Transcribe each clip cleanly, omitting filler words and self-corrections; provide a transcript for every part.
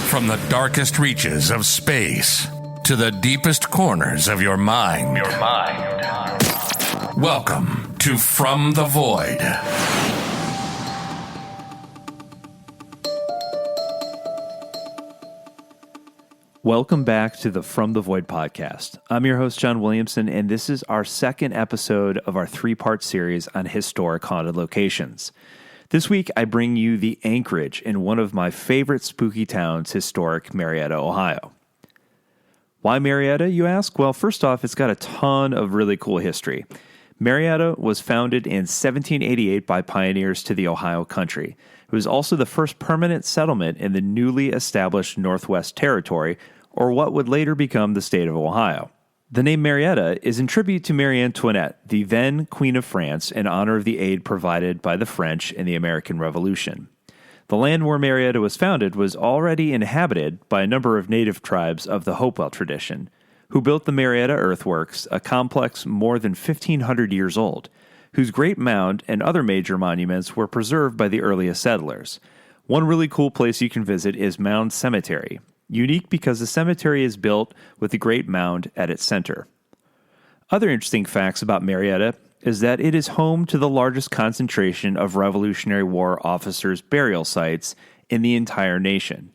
From the darkest reaches of space to the deepest corners of your mind. Welcome to From the Void. Welcome back to the From the Void podcast. I'm your host, John Williamson, and this is our second episode of our three-part series on historic haunted locations. This week, I bring you the Anchorage in one of my favorite spooky towns, historic Marietta, Ohio. Why Marietta, you ask? Well, first off, it's got a ton of really cool history. Marietta was founded in 1788 by pioneers to the Ohio country. It was also the first permanent settlement in the newly established Northwest Territory, or what would later become the state of Ohio. The name Marietta is in tribute to Marie Antoinette, the then Queen of France, in honor of the aid provided by the French in the American Revolution. The land where Marietta was founded was already inhabited by a number of native tribes of the Hopewell tradition, who built the Marietta Earthworks, a complex more than 1,500 years old, whose Great Mound and other major monuments were preserved by the earliest settlers. One really cool place you can visit is Mound Cemetery, unique because the cemetery is built with the Great Mound at its center. Other interesting facts about Marietta is that it is home to the largest concentration of Revolutionary War officers' burial sites in the entire nation.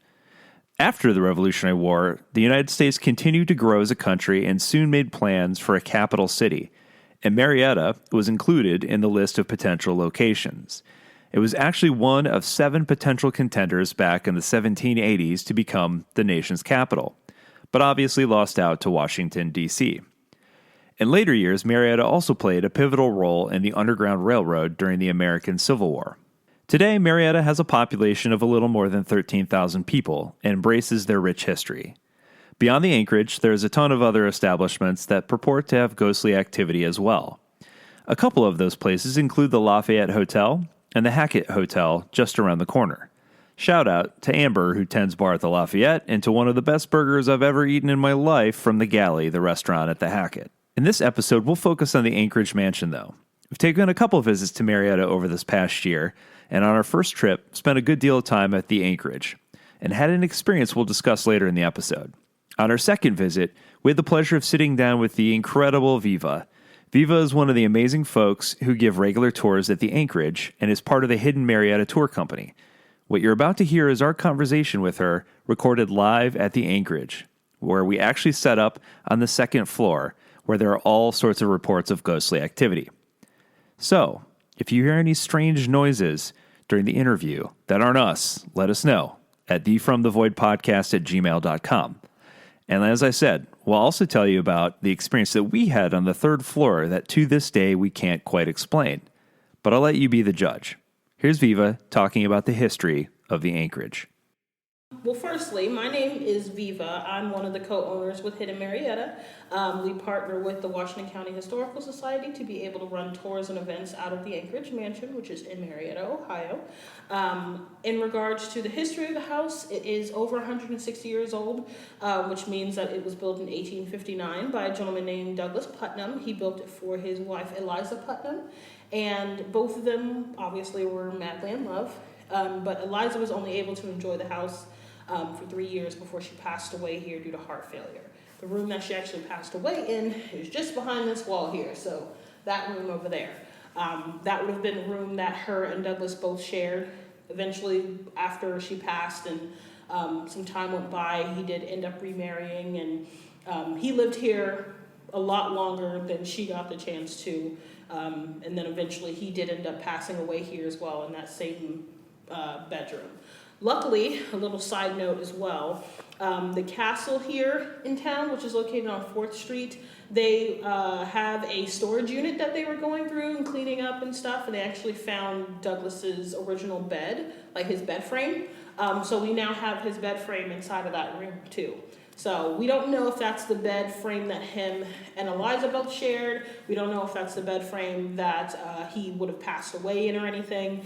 After the Revolutionary War, the United States continued to grow as a country and soon made plans for a capital city, and Marietta was included in the list of potential locations. It was actually one of 7 potential contenders back in the 1780s to become the nation's capital, but obviously lost out to Washington, D.C. In later years, Marietta also played a pivotal role in the Underground Railroad during the American Civil War. Today, Marietta has a population of a little more than 13,000 people and embraces their rich history. Beyond the Anchorage, there's a ton of other establishments that purport to have ghostly activity as well. A couple of those places include the Lafayette Hotel and the Hackett Hotel just around the corner. Shout out to Amber, who tends bar at the Lafayette, and to one of the best burgers I've ever eaten in my life from the Galley, the restaurant at the Hackett. In this episode, we'll focus on the Anchorage Mansion, though. We've taken a couple of visits to Marietta over this past year, and on our first trip, spent a good deal of time at the Anchorage, and had an experience we'll discuss later in the episode. On our second visit, we had the pleasure of sitting down with the incredible Viva. Viva is one of the amazing folks who give regular tours at the Anchorage and is part of the Hidden Marietta Tour Company. What you're about to hear is our conversation with her, recorded live at the Anchorage, where we actually set up on the second floor, where there are all sorts of reports of ghostly activity. So, if you hear any strange noises during the interview that aren't us, let us know at thefromthevoidpodcast@gmail.com. And as I said, we'll also tell you about the experience that we had on the third floor that to this day we can't quite explain. But I'll let you be the judge. Here's Viva talking about the history of the Anchorage. Well, firstly, my name is Viva. I'm one of the co-owners with Hidden Marietta. We partner with the Washington County Historical Society to be able to run tours and events out of the Anchorage Mansion, which is in Marietta, Ohio. In regards to the history of the house, it is over 160 years old, which means that it was built in 1859 by a gentleman named Douglas Putnam. He built it for his wife, Eliza Putnam, and both of them obviously were madly in love. But Eliza was only able to enjoy the house for 3 years before she passed away here due to heart failure. The room that she actually passed away in is just behind this wall here, so that room over there. That would have been a room that her and Douglas both shared. Eventually, after she passed and some time went by, he did end up remarrying, and he lived here a lot longer than she got the chance to. And then eventually he did end up passing away here as well in that same bedroom. Luckily, a little side note as well, the castle here in town, which is located on 4th Street, they have a storage unit that they were going through and cleaning up and stuff, and they actually found Douglas's original bed, like his bed frame. So we now have his bed frame inside of that room too. So we don't know if that's the bed frame that him and Eliza both shared. We don't know if that's the bed frame that he would have passed away in or anything.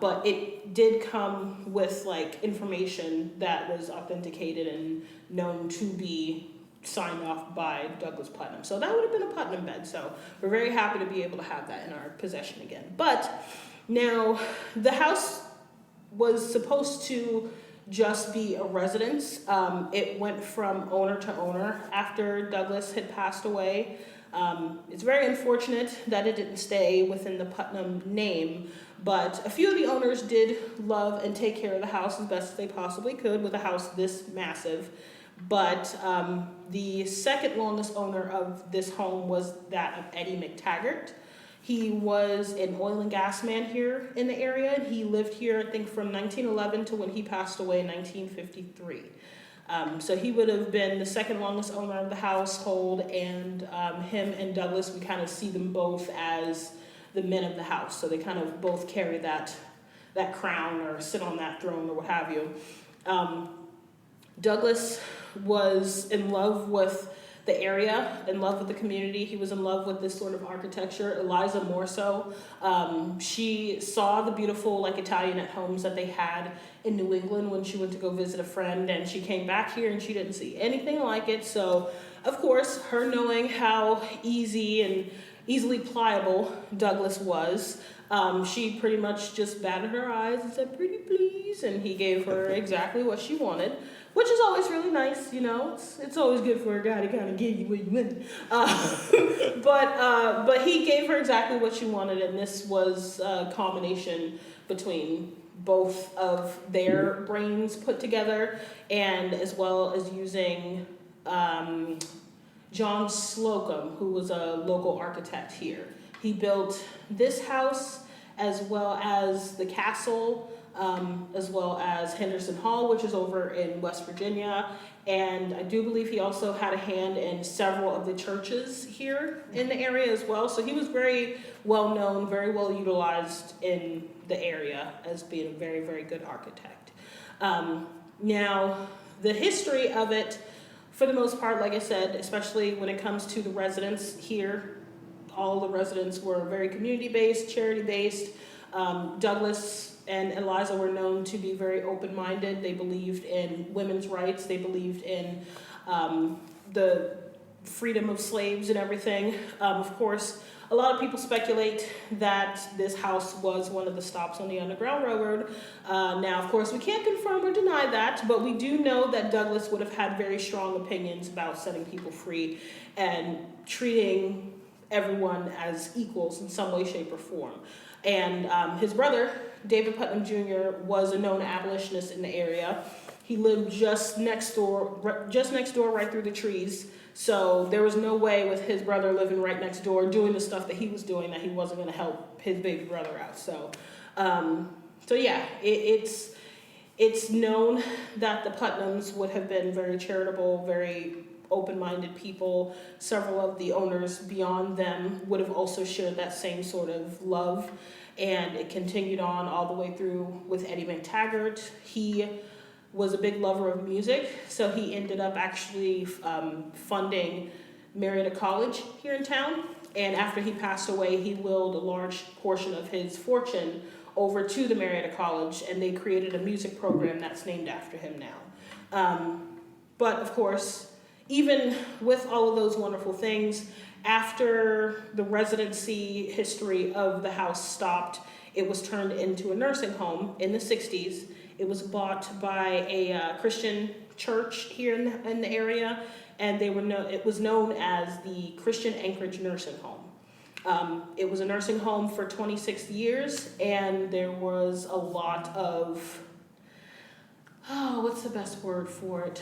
But it did come with like information that was authenticated and known to be signed off by Douglas Putnam. So that would have been a Putnam bed. So we're very happy to be able to have that in our possession again. But now the house was supposed to just be a residence. It went from owner to owner after Douglas had passed away. It's very unfortunate that it didn't stay within the Putnam name, but a few of the owners did love and take care of the house as best as they possibly could with a house this massive. But the second longest owner of this home was that of Eddie McTaggart. He was an oil and gas man here in the area, and he lived here, I think, from 1911 to when he passed away in 1953. So he would have been the second longest owner of the household, and him and Douglas, we kind of see them both as the men of the house. So they kind of both carry that crown or sit on that throne or what have you. Douglas was in love with the area, in love with the community. He was in love with this sort of architecture. Eliza more so. She saw the beautiful Italianate homes that they had in New England when she went to go visit a friend, and she came back here and she didn't see anything like it. So, of course, her knowing how easily pliable Douglas was, she pretty much just batted her eyes and said, "Pretty please," and he gave her exactly what she wanted, which is always really nice, It's always good for a guy to kind of give you what you want. But he gave her exactly what she wanted, and this was a combination between both of their brains put together, and as well as using John Slocum, who was a local architect here. He built this house as well as the castle, as well as Henderson Hall, which is over in West Virginia. And I do believe he also had a hand in several of the churches here in the area as well. So he was very well known, very well utilized in the area as being a very, very good architect. Now, the history of it, for the most part, like I said, especially when it comes to the residents here, all the residents were very community-based, charity-based. Douglas and Eliza were known to be very open-minded. They believed in women's rights. They believed in the freedom of slaves and everything. Of course, a lot of people speculate that this house was one of the stops on the Underground Railroad. Now, of course, we can't confirm or deny that, but we do know that Douglas would have had very strong opinions about setting people free and treating everyone as equals in some way, shape, or form. And his brother, David Putnam Jr., was a known abolitionist in the area. He lived just next door, right through the trees. So there was no way with his brother living right next door, doing the stuff that he was doing, that he wasn't going to help his baby brother out. So, yeah, it's known that the Putnams would have been very charitable, very open-minded people. Several of the owners beyond them would have also shared that same sort of love, and it continued on all the way through with Eddie McTaggart. He was a big lover of music, so he ended up actually funding Marietta College here in town, and after he passed away, he willed a large portion of his fortune over to the Marietta College, and they created a music program that's named after him now. But of course, even with all of those wonderful things, after the residency history of the house stopped, it was turned into a nursing home in the 60s. It was bought by a Christian church here in the area, and it was known as the Christian Anchorage Nursing Home. It was a nursing home for 26 years, and there was a lot of, what's the best word for it?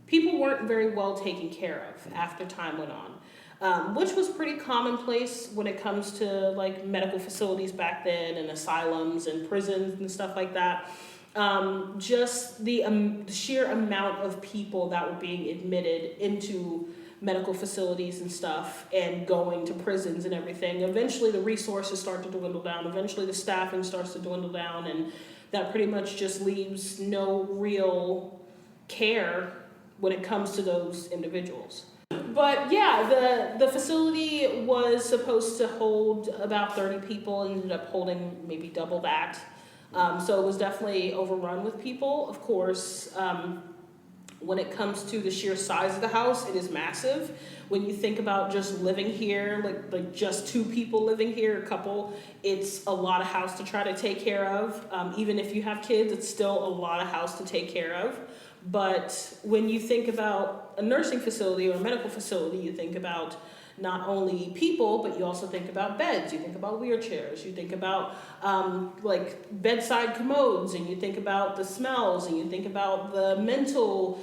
People weren't very well taken care of after time went on, which was pretty commonplace when it comes to medical facilities back then, and asylums and prisons and stuff like that. Just the sheer amount of people that were being admitted into medical facilities and stuff and going to prisons and everything. Eventually the resources start to dwindle down. Eventually the staffing starts to dwindle down, and that pretty much just leaves no real care when it comes to those individuals. But yeah, the facility was supposed to hold about 30 people and ended up holding maybe double that. So it was definitely overrun with people. Of course, When it comes to the sheer size of the house, it is massive. When you think about just living here, like just two people living here, a couple, it's a lot of house to try to take care of. Even if you have kids, it's still a lot of house to take care of. But when you think about a nursing facility or a medical facility, you think about not only people, but you also think about beds, you think about wheelchairs, you think about like bedside commodes, and you think about the smells, and you think about the mental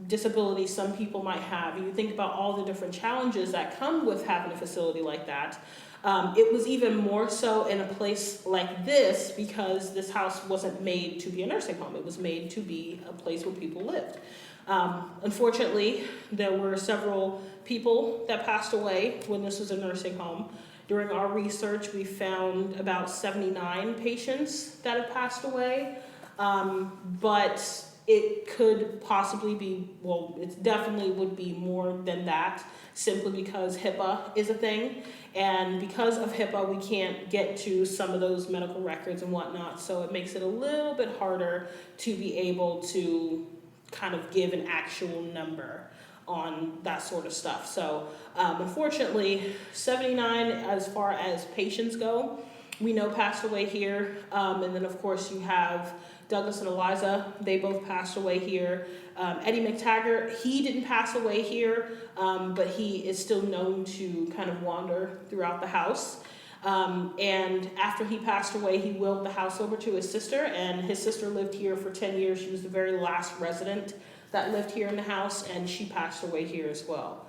disability some people might have, and you think about all the different challenges that come with having a facility like that. It was even more so in a place like this because this house wasn't made to be a nursing home. It was made to be a place where people lived. Unfortunately, there were several people that passed away when this was a nursing home. During our research, we found about 79 patients that had passed away, but it could possibly be, well, it definitely would be more than that, simply because HIPAA is a thing, and because of HIPAA, we can't get to some of those medical records and whatnot, so it makes it a little bit harder to be able to kind of give an actual number on that sort of stuff. So unfortunately, 79 as far as patients go, we know passed away here. And then of course you have Douglas and Eliza, they both passed away here. Eddie McTaggart, he didn't pass away here, but he is still known to kind of wander throughout the house. And after he passed away, he willed the house over to his sister, and his sister lived here for 10 years. She was the very last resident that lived here in the house, and she passed away here as well.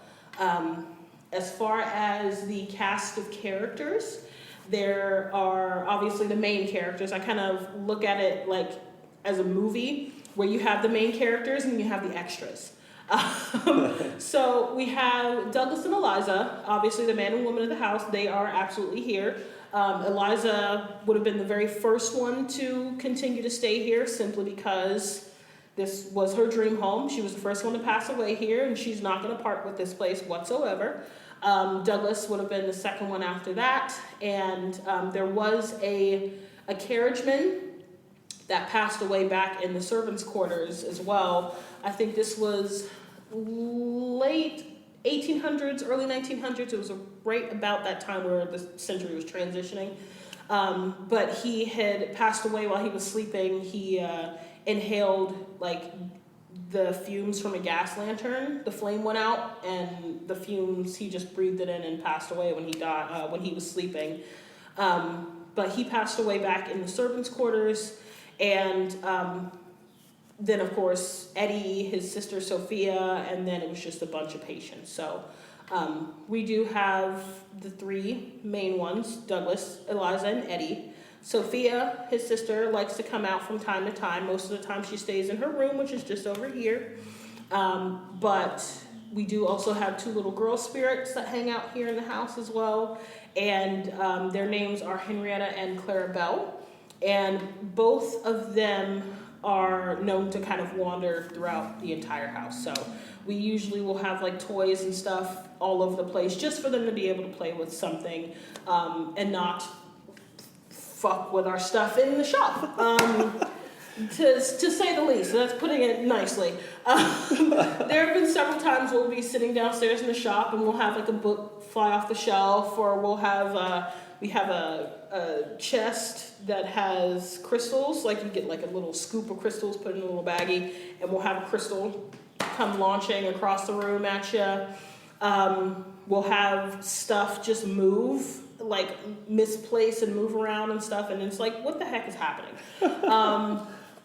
As far as the cast of characters, there are obviously the main characters. I kind of look at it like as a movie where you have the main characters and you have the extras. So we have Douglas and Eliza, obviously the man and woman of the house. They are absolutely here. Eliza would have been the very first one to continue to stay here simply because this was her dream home. She was the first one to pass away here, and she's not going to part with this place whatsoever. Douglas would have been the second one after that, and there was a carriageman that passed away back in the servants' quarters as well. I think this was late 1800s, early 1900s. It was right about that time where the century was transitioning. But he had passed away while he was sleeping. He inhaled like the fumes from a gas lantern. The flame went out, and the fumes, he just breathed it in and passed away when he died, when he was sleeping. But he passed away back in the servants' quarters, and then of course Eddie, his sister Sophia, and then it was just a bunch of patients. So we do have the three main ones: Douglas, Eliza, and Eddie. Sophia, his sister, likes to come out from time to time. Most of the time she stays in her room, which is just over here. But we do also have two little girl spirits that hang out here in the house as well. And their names are Henrietta and Clarabelle. And both of them are known to kind of wander throughout the entire house. So we usually will have like toys and stuff all over the place just for them to be able to play with something and not fuck with our stuff in the shop, to say the least. So that's putting it nicely. There have been several times we'll be sitting downstairs in the shop and we'll have like a book fly off the shelf, or we'll have we have a chest that has crystals. Like you get like a little scoop of crystals, put in a little baggie, and we'll have a crystal come launching across the room at you. We'll have stuff just move, like misplace and move around and stuff, and it's like, what the heck is happening?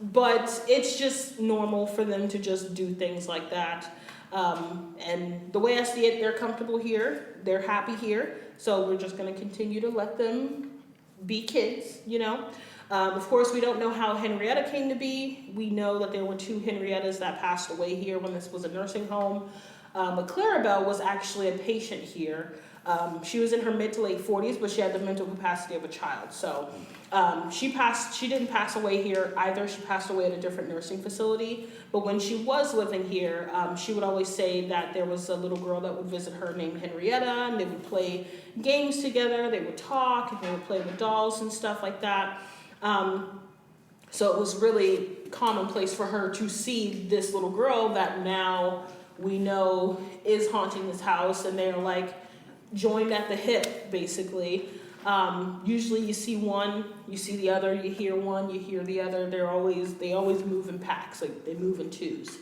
But it's just normal for them to just do things like that. And the way I see it, they're comfortable here, they're happy here, so we're just going to continue to let them be kids, you know. Of course, we don't know how Henrietta came to be. We know that there were two Henriettas that passed away here when this was a nursing home. But Clarabelle was actually a patient here. She was in her mid to late 40s, but she had the mental capacity of a child. So she didn't pass away here either. She passed away at a different nursing facility. But when she was living here, she would always say that there was a little girl that would visit her named Henrietta, and they would play games together, they would talk, and they would play with dolls and stuff like that. So it was really commonplace for her to see this little girl that now we know is haunting this house, and they're like joined at the hip, basically. Usually you see one, you see the other, you hear one, you hear the other. They always move in packs, like they move in twos.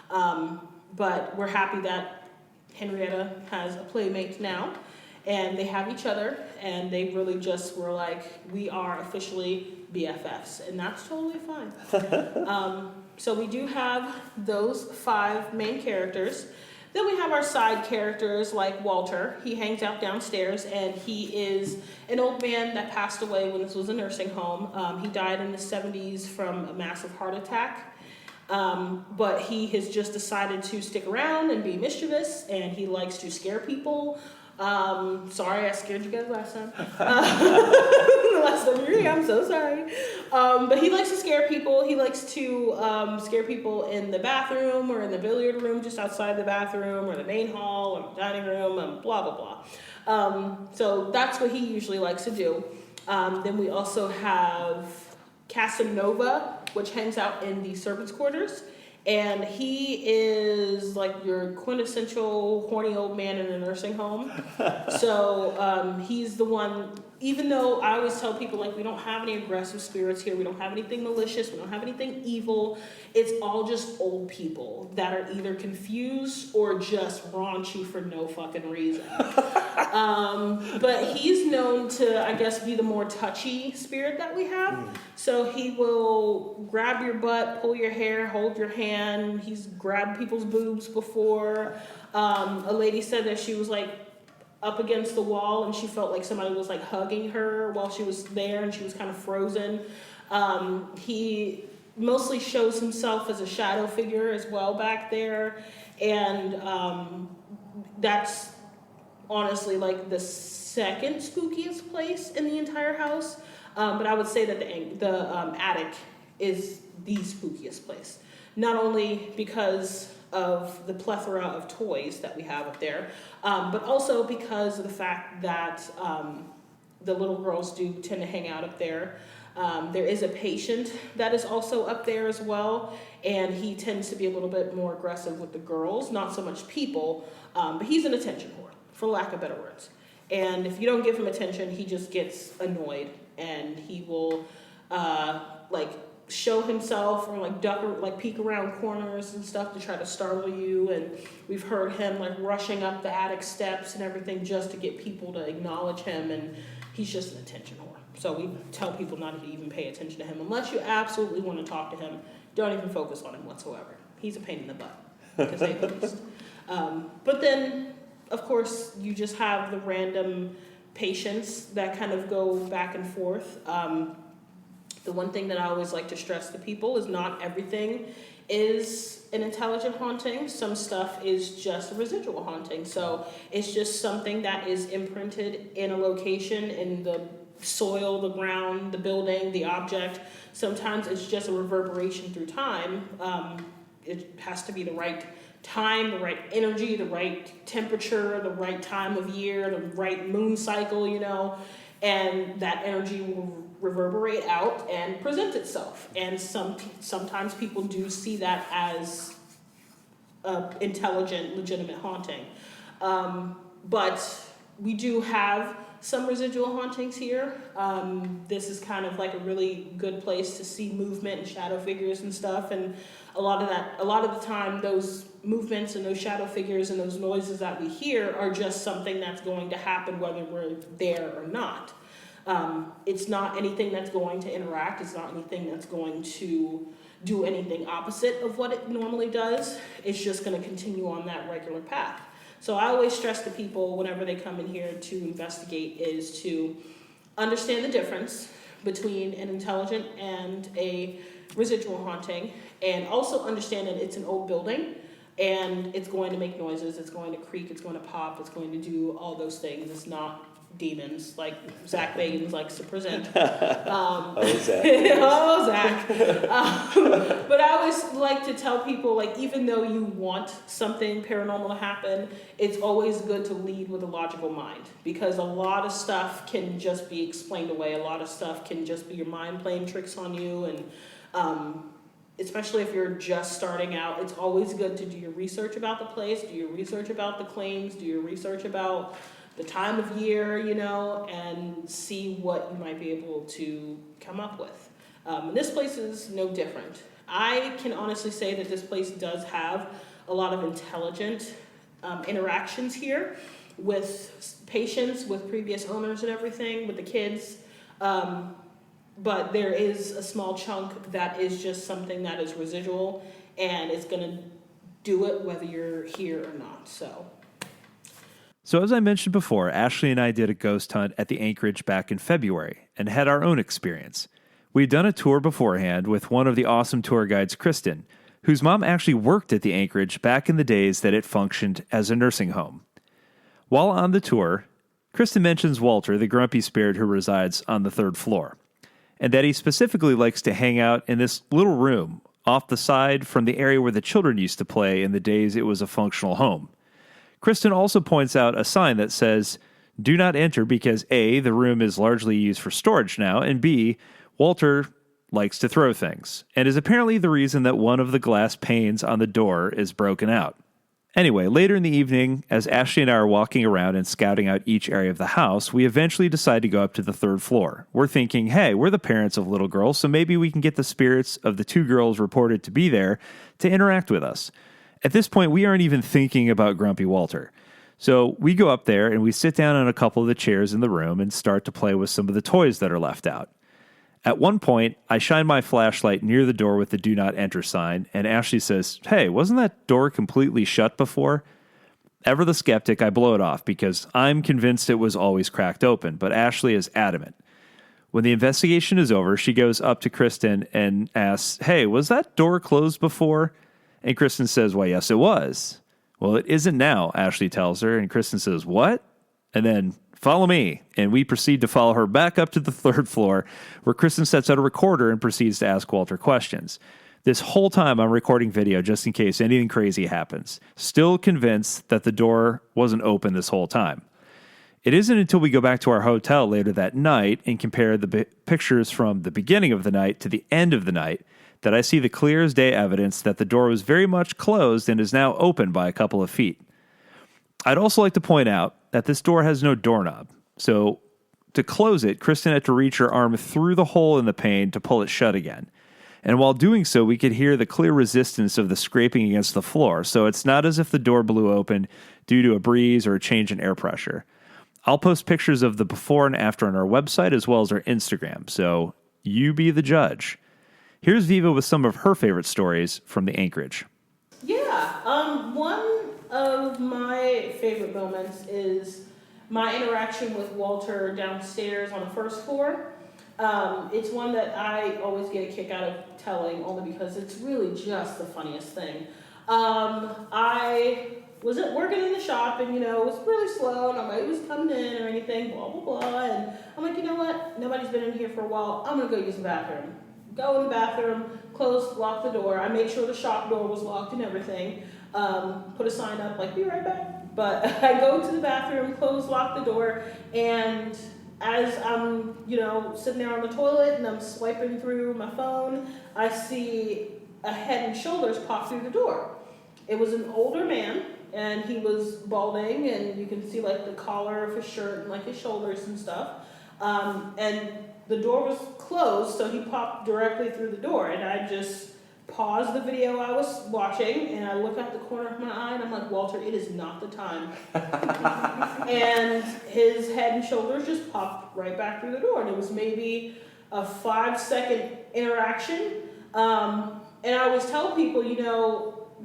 But we're happy that Henrietta has a playmate now, and they have each other, and they really just were like, we are officially BFFs, and that's totally fine. So we do have those 5 main characters. Then we have our side characters like Walter. He hangs out downstairs, and he is an old man that passed away when this was a nursing home. He died in the 70s from a massive heart attack. But he has just decided to stick around and be mischievous, and he likes to scare people. Sorry, I scared you guys last time. The last time you were here, I'm so sorry. But he likes to scare people. He likes to scare people in the bathroom or in the billiard room just outside the bathroom or the main hall or the dining room and blah, blah, blah. So that's what he usually likes to do. Then we also have Casanova, which hangs out in the servants' quarters. And he is like your quintessential horny old man in a nursing home. So he's the one, even though I always tell people, like, we don't have any aggressive spirits here. We don't have anything malicious. We don't have anything evil. It's all just old people that are either confused or just raunchy for no fucking reason. But he's known to, I guess, be the more touchy spirit that we have. So he will grab your butt, pull your hair, hold your hand. He's grabbed people's boobs before. A lady said that she was like up against the wall and she felt like somebody was like hugging her while she was there and she was kind of frozen. He mostly shows himself as a shadow figure as well back there. And that's honestly like the second spookiest place in the entire house. But I would say that the attic is the spookiest place. Not only because of the plethora of toys that we have up there, but also because of the fact that the little girls do tend to hang out up there. There is a patient that is also up there as well, and he tends to be a little bit more aggressive with the girls, not so much people, but he's an attention whore, for lack of better words. And if you don't give him attention, he just gets annoyed, and he will like show himself or like duck or like peek around corners and stuff to try to startle you. And we've heard him like rushing up the attic steps and everything just to get people to acknowledge him, and he's just an attention whore. So we tell people not to even pay attention to him unless you absolutely want to talk to him. Don't even focus on him whatsoever. He's a pain in the butt, to say the least. But then, of course, you just have the random patients that kind of go back and forth. The one thing that I always like to stress to people is not everything is an intelligent haunting. Some stuff is just a residual haunting. So it's just something that is imprinted in a location, in the soil, the ground, the building, the object. Sometimes it's just a reverberation through time. It has to be the right time, the right energy, the right temperature, the right time of year, the right moon cycle, you know, and that energy will reverberate out and present itself. And sometimes people do see that as an intelligent, legitimate haunting. But we do have some residual hauntings here. This is kind of like a really good place to see movement and shadow figures and stuff. And a lot of the time, those movements and those shadow figures and those noises that we hear are just something that's going to happen whether we're there or not. It's not anything that's going to interact. It's not anything that's going to do anything opposite of what it normally does. It's just going to continue on that regular path. So I always stress to people whenever they come in here to investigate is to understand the difference between an intelligent and a residual haunting, and also understand that it's an old building and it's going to make noises, it's going to creak, it's going to pop, it's going to do all those things. It's not demons like Zach Bagans likes to present. Zach. Oh, Zach. But I always like to tell people, like, even though you want something paranormal to happen, it's always good to lead with a logical mind, because a lot of stuff can just be explained away. A lot of stuff can just be your mind playing tricks on you, and especially if you're just starting out, it's always good to do your research about the place, do your research about the claims, do your research about the time of year, and see what you might be able to come up with. And this place is no different. I can honestly say that this place does have a lot of intelligent interactions here with patients, with previous owners and everything, with the kids. But there is a small chunk that is just something that is residual, and it's going to do it whether you're here or not. So as I mentioned before, Ashley and I did a ghost hunt at the Anchorage back in February and had our own experience. We'd done a tour beforehand with one of the awesome tour guides, Kristen, whose mom actually worked at the Anchorage back in the days that it functioned as a nursing home. While on the tour, Kristen mentions Walter, the grumpy spirit who resides on the 3rd floor, and that he specifically likes to hang out in this little room off the side from the area where the children used to play in the days it was a functional home. Kristen also points out a sign that says, "Do not enter," because A, the room is largely used for storage now, and B, Walter likes to throw things, and is apparently the reason that one of the glass panes on the door is broken out. Anyway, later in the evening, as Ashley and I are walking around and scouting out each area of the house, we eventually decide to go up to the 3rd floor. We're thinking, hey, we're the parents of little girls, so maybe we can get the spirits of the 2 girls reported to be there to interact with us. At this point, we aren't even thinking about Grumpy Walter. So we go up there and we sit down on a couple of the chairs in the room and start to play with some of the toys that are left out. At one point, I shine my flashlight near the door with the "Do Not Enter" sign, and Ashley says, "Hey, wasn't that door completely shut before?" Ever the skeptic, I blow it off because I'm convinced it was always cracked open, but Ashley is adamant. When the investigation is over, she goes up to Kristen and asks, "Hey, was that door closed before?" And Kristen says, "Why, yes, it was." "Well, it isn't now," Ashley tells her, and Kristen says, "What?" And then, "Follow me," and we proceed to follow her back up to the 3rd floor, where Kristen sets out a recorder and proceeds to ask Walter questions. This whole time I'm recording video just in case anything crazy happens, still convinced that the door wasn't open this whole time. It isn't until we go back to our hotel later that night and compare the pictures from the beginning of the night to the end of the night that I see the clear as day evidence that the door was very much closed and is now open by a couple of feet. I'd also like to point out that this door has no doorknob, so to close it, Kristen had to reach her arm through the hole in the pane to pull it shut again. And while doing so, we could hear the clear resistance of the scraping against the floor, so it's not as if the door blew open due to a breeze or a change in air pressure. I'll post pictures of the before and after on our website as well as our Instagram, so you be the judge. Here's Viva with some of her favorite stories from the Anchorage. One of my favorite moments is my interaction with Walter downstairs on the 1st floor. It's one that I always get a kick out of telling, only because it's really just the funniest thing. I was working in the shop, and it was really slow, and nobody was coming in or anything, blah, blah, blah, and I'm like, you know what, nobody's been in here for a while, I'm gonna go use the bathroom. Go in the bathroom, close, lock the door. I made sure the shop door was locked and everything. Put a sign up like, "Be right back." But I go to the bathroom, close, lock the door, and as I'm, sitting there on the toilet and I'm swiping through my phone, I see a Head and Shoulders pop through the door. It was an older man, and he was balding, and you can see like the collar of his shirt and like his shoulders and stuff. And the door was closed, so he popped directly through the door, and I just paused the video I was watching, and I look out the corner of my eye, and I'm like, "Walter, it is not the time." And his Head and Shoulders just popped right back through the door, and it was maybe a 5-second interaction. And I always tell people,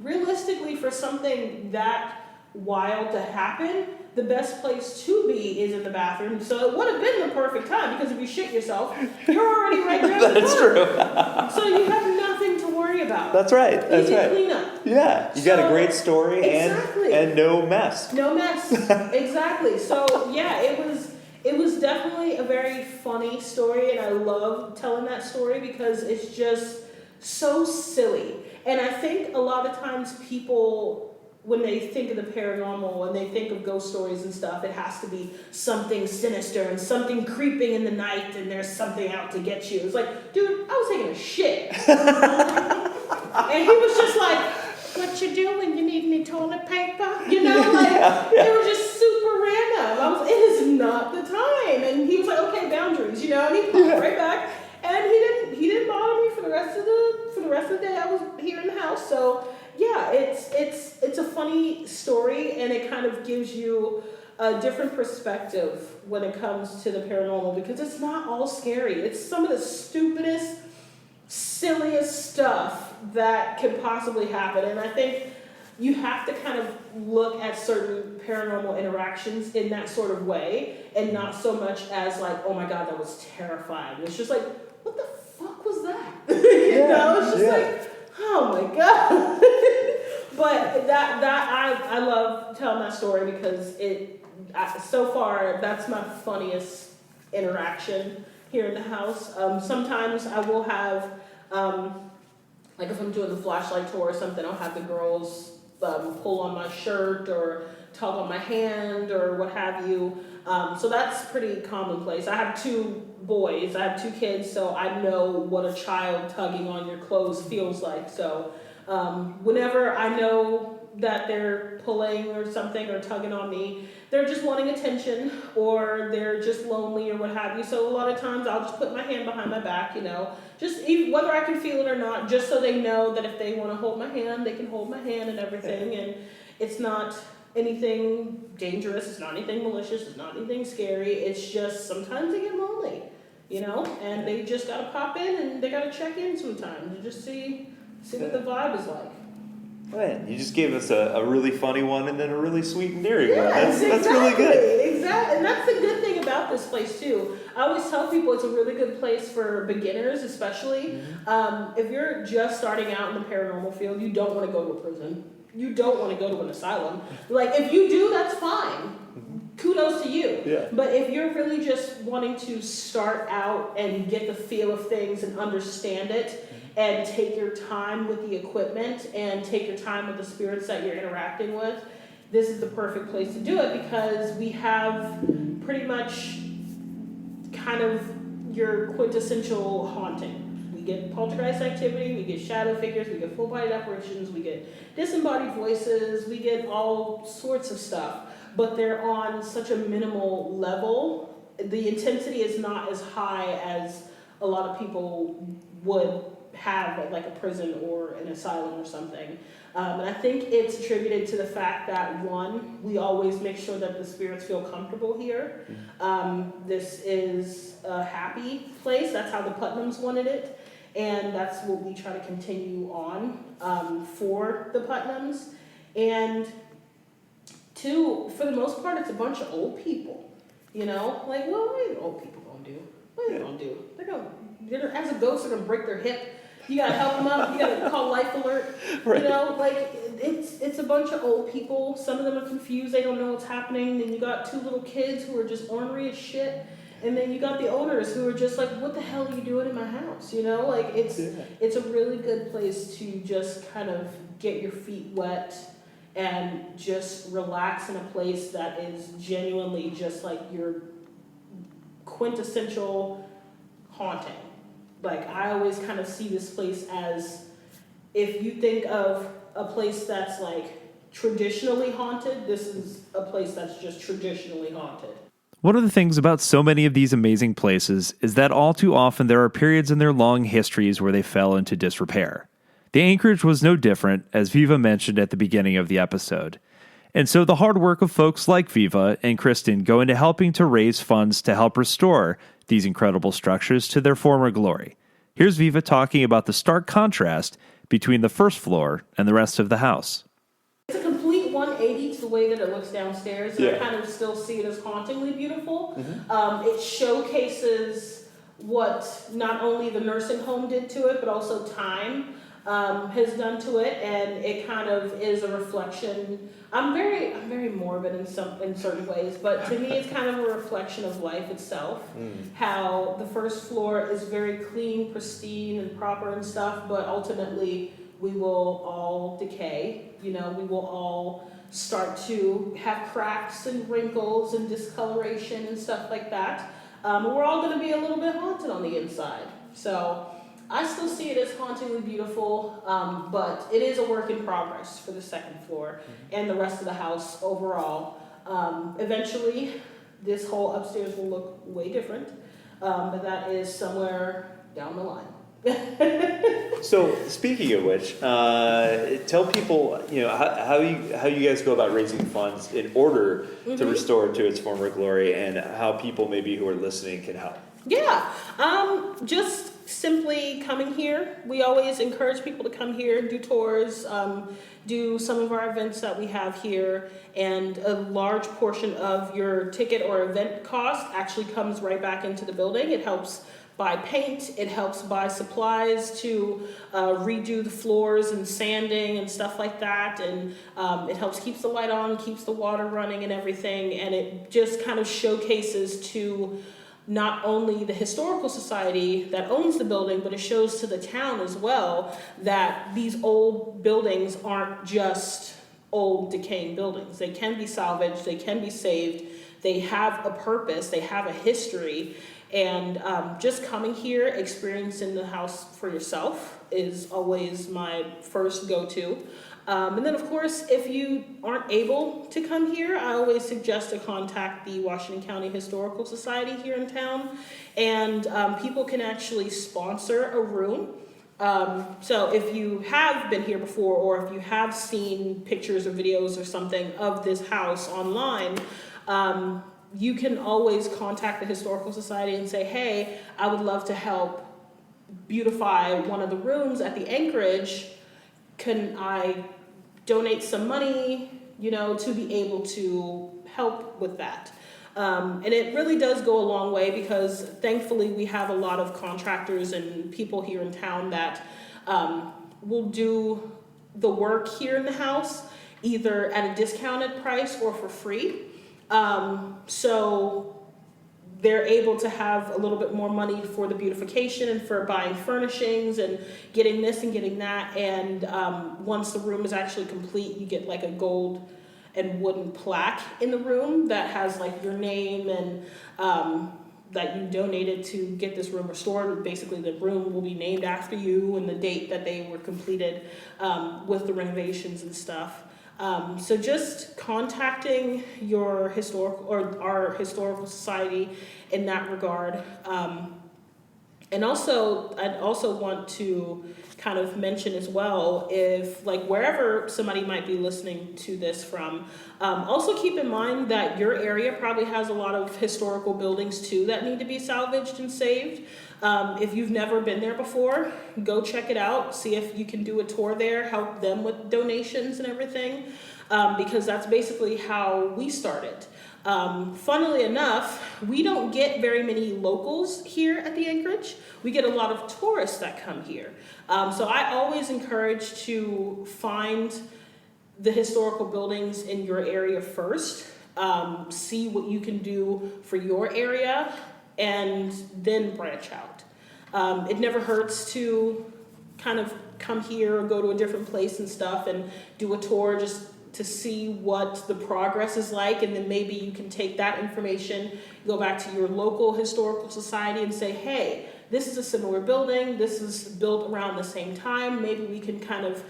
realistically, for something that wild to happen, the best place to be is in the bathroom. So it would have been the perfect time, because if you shit yourself, you're already right there. That's true. So you have nothing to worry about. That's right. That's Easy right. cleanup. Yeah, you got a great story exactly. and no mess. No mess. Exactly. So yeah, it was definitely a very funny story, and I love telling that story because it's just so silly. And I think a lot of times people, when they think of the paranormal and they think of ghost stories and stuff, it has to be something sinister and something creeping in the night and there's something out to get you. It's like, dude, I was taking a shit. And he was just like, what you doing? You need any toilet paper? You know, like, they were just super random. It is not the time. And he was like, okay, boundaries, you know, and he popped right back. And he didn't bother me for the rest of the day I was here in the house. So yeah, it's a funny story, and it kind of gives you a different perspective when it comes to the paranormal, because it's not all scary. It's some of the stupidest, silliest stuff that can possibly happen. And I think you have to kind of look at certain paranormal interactions in that sort of way, and not so much as like, oh my God, that was terrifying. It's just like, what the fuck was that? You know, it's just like, oh my God. But I love telling that story because so far that's my funniest interaction here in the house. Sometimes I will have, like if I'm doing the flashlight tour or something, I'll have the girls pull on my shirt or tug on my hand or what have you. So that's pretty commonplace. I have 2 boys. I have 2 kids, so I know what a child tugging on your clothes feels like. So whenever I know that they're pulling or something or tugging on me, they're just wanting attention or they're just lonely or what have you. So a lot of times I'll just put my hand behind my back, you know, just even, whether I can feel it or not, just so they know that if they want to hold my hand, they can hold my hand and everything. And it's not anything dangerous, it's not anything malicious, it's not anything scary. It's just sometimes they get lonely, you know, and they just got to pop in and they got to check in sometimes to just see what the vibe is like. Man, you just gave us a really funny one and then a really sweet and endearing one. Yes, That's really good. Exactly. And that's the good thing about this place, too. I always tell people it's a really good place for beginners, especially. Mm-hmm. If you're just starting out in the paranormal field, you don't want to go to a prison. You don't want to go to an asylum. Like, if you do, that's fine. Kudos to you. Yeah. But if you're really just wanting to start out and get the feel of things and understand it, and take your time with the equipment and take your time with the spirits that you're interacting with, this is the perfect place to do it, because we have pretty much kind of your quintessential haunting. We get poltergeist activity, we get shadow figures, we get full-bodied apparitions, we get disembodied voices, we get all sorts of stuff, but they're on such a minimal level. The intensity is not as high as a lot of people would have at like a prison or an asylum or something. And I think it's attributed to the fact that, one, we always make sure that the spirits feel comfortable here. This is a happy place. That's how the Putnams wanted it. And that's what we try to continue on for the Putnams. And 2, for the most part, it's a bunch of old people. You know? Like, well, what are the old people going to do? What are they going to do? They're as a ghost, they're going to break their hip. You gotta help them up. You gotta call Life Alert. Right. You know, like it's a bunch of old people. Some of them are confused. They don't know what's happening. Then you got 2 little kids who are just ornery as shit. And then you got the owners who are just like, what the hell are you doing in my house? You know, like it's a really good place to just kind of get your feet wet and just relax in a place that is genuinely just like your quintessential haunting. Like, I always kind of see this place as, if you think of a place that's like traditionally haunted, this is a place that's just traditionally haunted. One of the things about so many of these amazing places is that all too often there are periods in their long histories where they fell into disrepair. The Anchorage was no different, as Viva mentioned at the beginning of the episode. And so the hard work of folks like Viva and Kristen go into helping to raise funds to help restore these incredible structures to their former glory. Here's Viva talking about the stark contrast between the first floor and the rest of the house. It's a complete 180 to the way that it looks downstairs. And I kind of still see it as hauntingly beautiful. Mm-hmm. It showcases what not only the nursing home did to it, but also time has done to it, and it kind of is a reflection. I'm very morbid in certain ways, but to me it's kind of a reflection of life itself. How the first floor is very clean, pristine, and proper and stuff, but ultimately we will all decay. You know, we will all start to have cracks and wrinkles and discoloration and stuff like that. We're all going to be a little bit haunted on the inside. So I still see it as hauntingly beautiful, but it is a work in progress for the second floor and the rest of the house overall. Eventually, this whole upstairs will look way different, but that is somewhere down the line. So, speaking of which, tell people, how you guys go about raising funds in order to restore it to its former glory, and how people maybe who are listening can help. Yeah, just simply coming here. We always encourage people to come here, do tours, do some of our events that we have here, and a large portion of your ticket or event cost actually comes right back into the building. It helps buy paint, it helps buy supplies to redo the floors and sanding and stuff like that, and it helps keeps the light on, keeps the water running and everything, and it just kind of showcases to not only the historical society that owns the building, but it shows to the town as well that these old buildings aren't just old decaying buildings. They can be salvaged, they can be saved, they have a purpose, they have a history, and just coming here, experiencing the house for yourself is always my first go-to. And then, of course, if you aren't able to come here, I always suggest to contact the Washington County Historical Society here in town, and people can actually sponsor a room. So if you have been here before, or if you have seen pictures or videos or something of this house online, you can always contact the Historical Society and say, hey, I would love to help beautify one of the rooms at the Anchorage. Can I donate some money, to be able to help with that? And it really does go a long way, because thankfully we have a lot of contractors and people here in town that will do the work here in the house, either at a discounted price or for free. So they're able to have a little bit more money for the beautification and for buying furnishings and getting this and getting that. And once the room is actually complete, you get like a gold and wooden plaque in the room that has like your name and that you donated to get this room restored. Basically, the room will be named after you and the date that they were completed with the renovations and stuff. So just contacting your historical or our historical society in that regard. And also, I'd also want to kind of mention as well, if like wherever somebody might be listening to this from, also keep in mind that your area probably has a lot of historical buildings too that need to be salvaged and saved. If you've never been there before, go check it out, see if you can do a tour there, help them with donations and everything, because that's basically how we started. Funnily enough, we don't get very many locals here at the Anchorage. We get a lot of tourists that come here. So I always encourage to find the historical buildings in your area first, see what you can do for your area, and then branch out. It never hurts to kind of come here or go to a different place and stuff and do a tour just to see what the progress is like, and then maybe you can take that information, go back to your local historical society and say, hey, this is a similar building, this is built around the same time, maybe we can kind of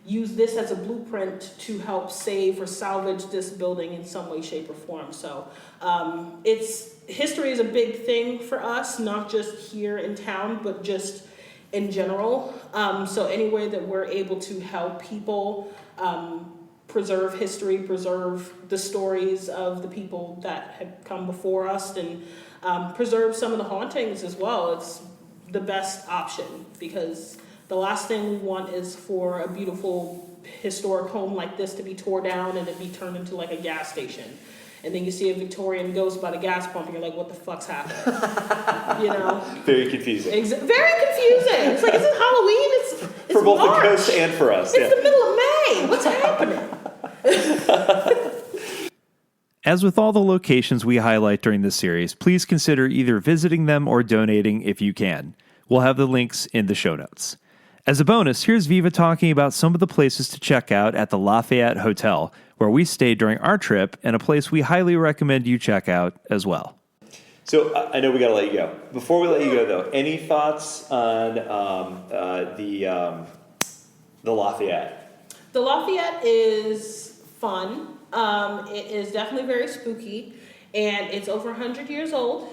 use this as a blueprint to help save or salvage this building in some way, shape, or form. So history is a big thing for us, not just here in town, but just in general. So any way that we're able to help people preserve history, preserve the stories of the people that have come before us, and preserve some of the hauntings as well, it's the best option, because the last thing we want is for a beautiful historic home like this to be tore down and it be turned into like a gas station. And then you see a Victorian ghost by the gas pump and you're like, what the fuck's happening? Very confusing. Very confusing. It's like, is it Halloween? It's for both March. The ghosts and for us. It's the middle of May. What's happening? As with all the locations we highlight during this series, please consider either visiting them or donating if you can. We'll have the links in the show notes. As a bonus, here's Viva talking about some of the places to check out at the Lafayette Hotel, where we stayed during our trip, and a place we highly recommend you check out as well. So I know we got to let you go. Before we let you go, though, any thoughts on the Lafayette? The Lafayette is fun. It is definitely very spooky, and it's over 100 years old.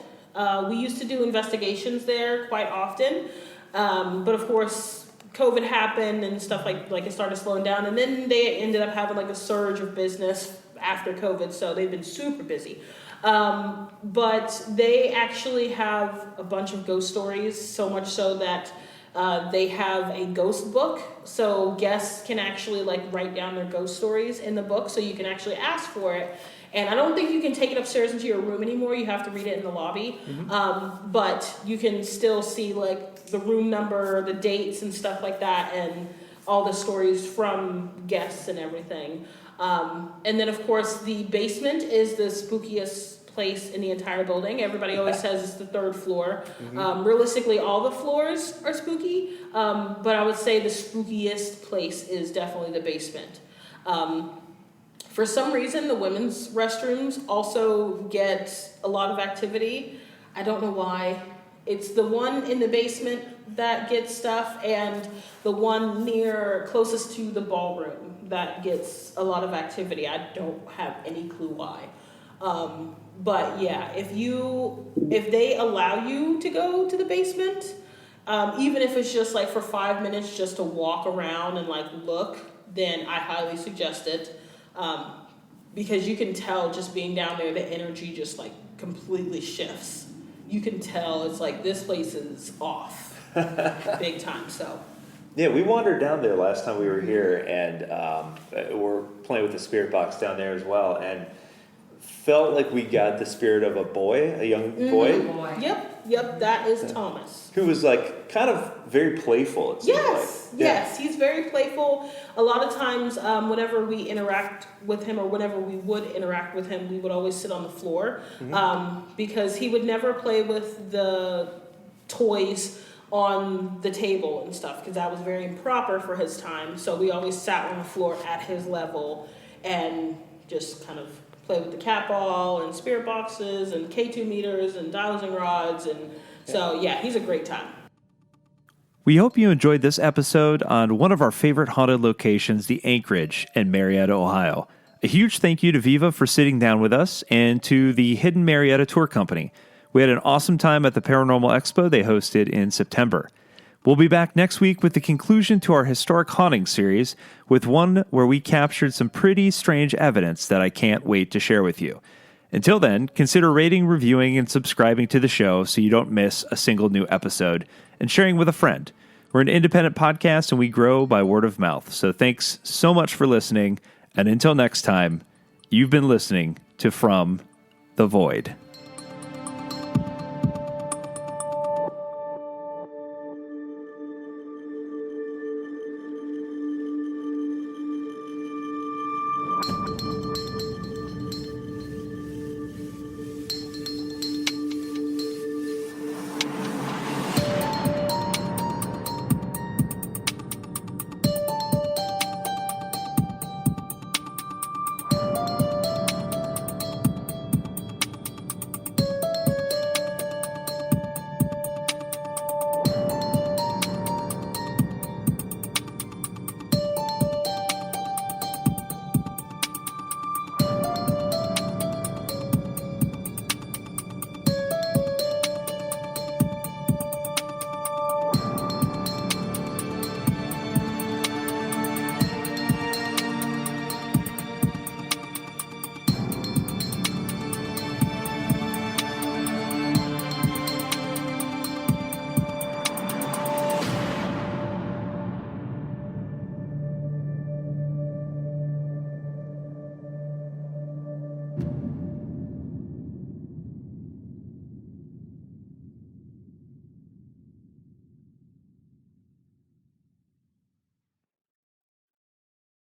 We used to do investigations there quite often, but of course, COVID happened and stuff like it started slowing down, and then they ended up having like a surge of business after COVID, so they've been super busy. But they actually have a bunch of ghost stories, so much so that they have a ghost book, so guests can actually like write down their ghost stories in the book, so you can actually ask for it. And I don't think you can take it upstairs into your room anymore. You have to read it in the lobby. Mm-hmm. But you can still see like the room number, the dates and stuff like that, and all the stories from guests and everything. And then of course the basement is the spookiest place in the entire building. Everybody always says it's the third floor. Mm-hmm. Realistically, all the floors are spooky, but I would say the spookiest place is definitely the basement. For some reason, the women's restrooms also get a lot of activity. I don't know why. It's the one in the basement that gets stuff, and the one closest to the ballroom that gets a lot of activity. I don't have any clue why. But yeah, if they allow you to go to the basement, even if it's just like for 5 minutes just to walk around and like look, then I highly suggest it. Because you can tell just being down there, the energy just like completely shifts. You can tell it's like this place is off big time. So yeah, we wandered down there last time we were here, and we're playing with the spirit box down there as well, and felt like we got the spirit of a young boy. Yep, that is Thomas. Who was like kind of very playful, it seemed Yes, he's very playful. A lot of times, whenever we interact with him, or whenever we would interact with him, we would always sit on the floor, because he would never play with the toys on the table and stuff, because that was very improper for his time. So we always sat on the floor at his level and just kind of play with the cat ball and spirit boxes and K2 meters and dowsing rods, and so yeah, he's a great time. We hope you enjoyed this episode on one of our favorite haunted locations, the Anchorage in Marietta, Ohio. A huge thank you to Viva for sitting down with us, and to the Hidden Marietta Tour Company. We had an awesome time at the Paranormal Expo they hosted in September. We'll be back next week with the conclusion to our Historic Hauntings series, with one where we captured some pretty strange evidence that I can't wait to share with you. Until then, consider rating, reviewing, and subscribing to the show so you don't miss a single new episode, and sharing with a friend. We're an independent podcast, and we grow by word of mouth. So thanks so much for listening, and until next time, you've been listening to From the Void.